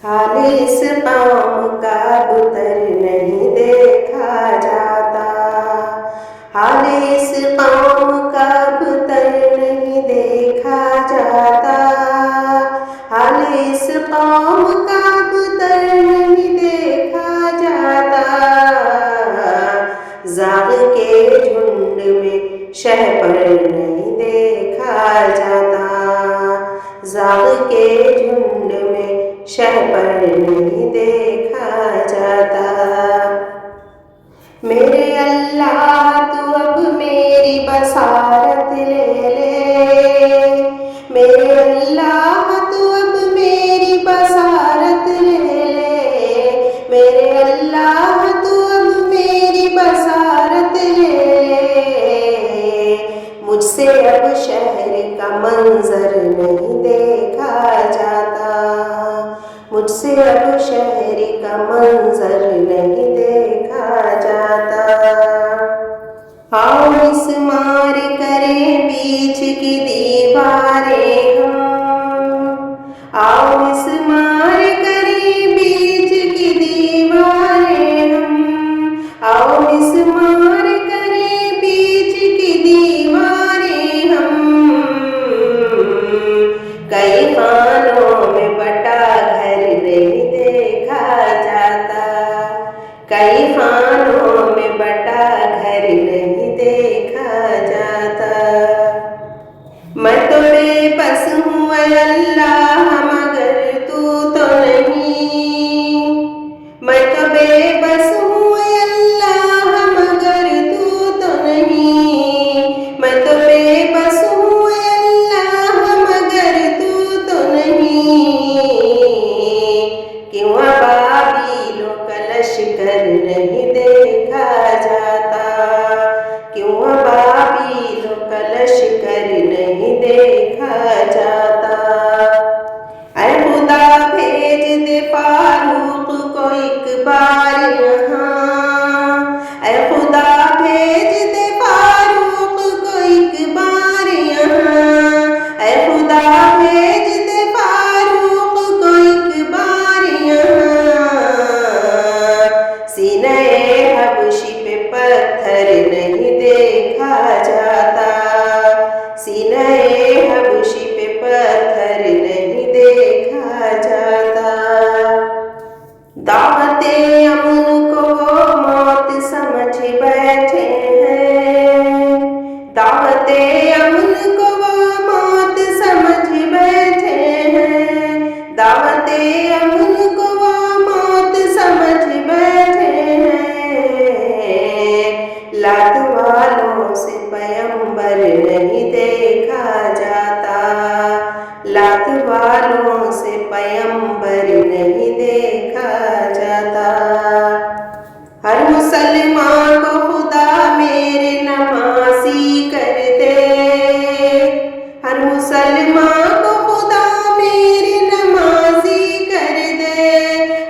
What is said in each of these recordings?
حال اس قوم کا ابتر نہیں دیکھا جاتا، حال اس قوم کا ابتر نہیں دیکھا جاتا، حال اس قوم کا ابتر نہیں دیکھا جاتا، زاغ کے جھنڈ میں شہپر نہیں دیکھا جاتا، زاغ کے جھنڈ میں شہپر نہیں دیکھا جاتا۔ میرے اللہ تو اب میری بصارت لے لے، میرے اللہ تو اب میری بصارت لے لے، میرے اللہ تو اب میری بصارت لے لے، مجھ سے اب شہر کا منظر نہیں دیکھا جاتا، مجھ سے اب شہر کا منظر نہیں دیکھا جاتا۔ آؤ مسمار کریں بیچ کی دیواریں ہم، آؤ مسمار کریں بیچ کی دیواریں ہم، آؤ مسمار کریں بیچ کی دیواریں ہم، کئی خانوں میں بٹا گھر نہیں دیکھا جاتا، کئی خانوں میں بٹا گھر نہیں دیکھا جاتا۔ میں تو بے بس ہوں اے اللہ مگر تو نہیں، میں تو بے بس ہوں اے اللہ مگر تو نہیں، میں تو بے بس ہوں اے اللہ مگر تو نہیں، کیوں ابابیلوں کا لشکر نہیں دیکھا جاتا، کیوں ابابیلوں کا لشکر نہیں دیکھا جاتا۔ اے خدا بھیج دے فاروق کو ایک بار یہاں، اے خدا بھیج دے فاروق کو ایک بار یہاں، اے خدا بھیج دے فاروق کو ایک بار یہاں، سینہ حبشی پہ پتھر نہیں دیکھا جاتا، سینہ حبشی پہ پتھر نہیں دیکھا جاتا۔ دعوت امن کو وہ موت سمجھ بیٹھے ہیں، دعوت امن کو وہ موت سمجھ بیٹھے ہیں، دعوت امن کو وہ موت سمجھ بیٹھے ہیں، لات والوں سے پیغمبر نہیں دیکھا جاتا، لات والوں سے پیغمبر نہیں دیکھا جاتا۔ ہر مسلمان کو خدا میرے نمازی کر دے، ہر مسلمان کو خدا میرے نمازی کر دے،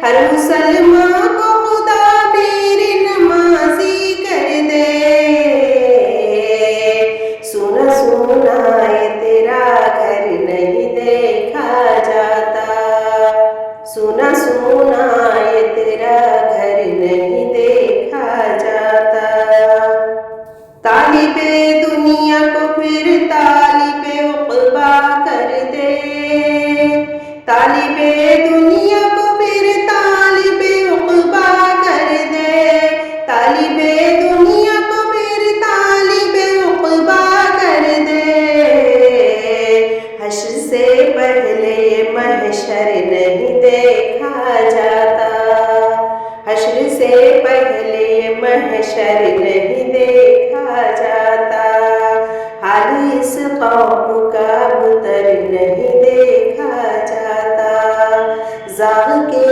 ہر مسلمان کو خدا میرے نمازی کر دے، سونا سونا یہ تیرا گھر نہیں دیکھا جاتا، سونا سونا یہ تیرا گھر نہیں دیکھا جاتا۔ طالب دنیا کو پھر طالب عقبا کر دے، طالب دنیا کو پھر طالب عقبا کر دے، طالب دنیا کو پھر طالب عقبا کر دے، حشر سے پہلے یہ محشر نہیں دیکھا جاتا، حشر سے پہلے یہ محشر نہیں دیکھا جاتا، حال اس قوم کا ابتر نہیں دیکھا جاتا، زاغ کے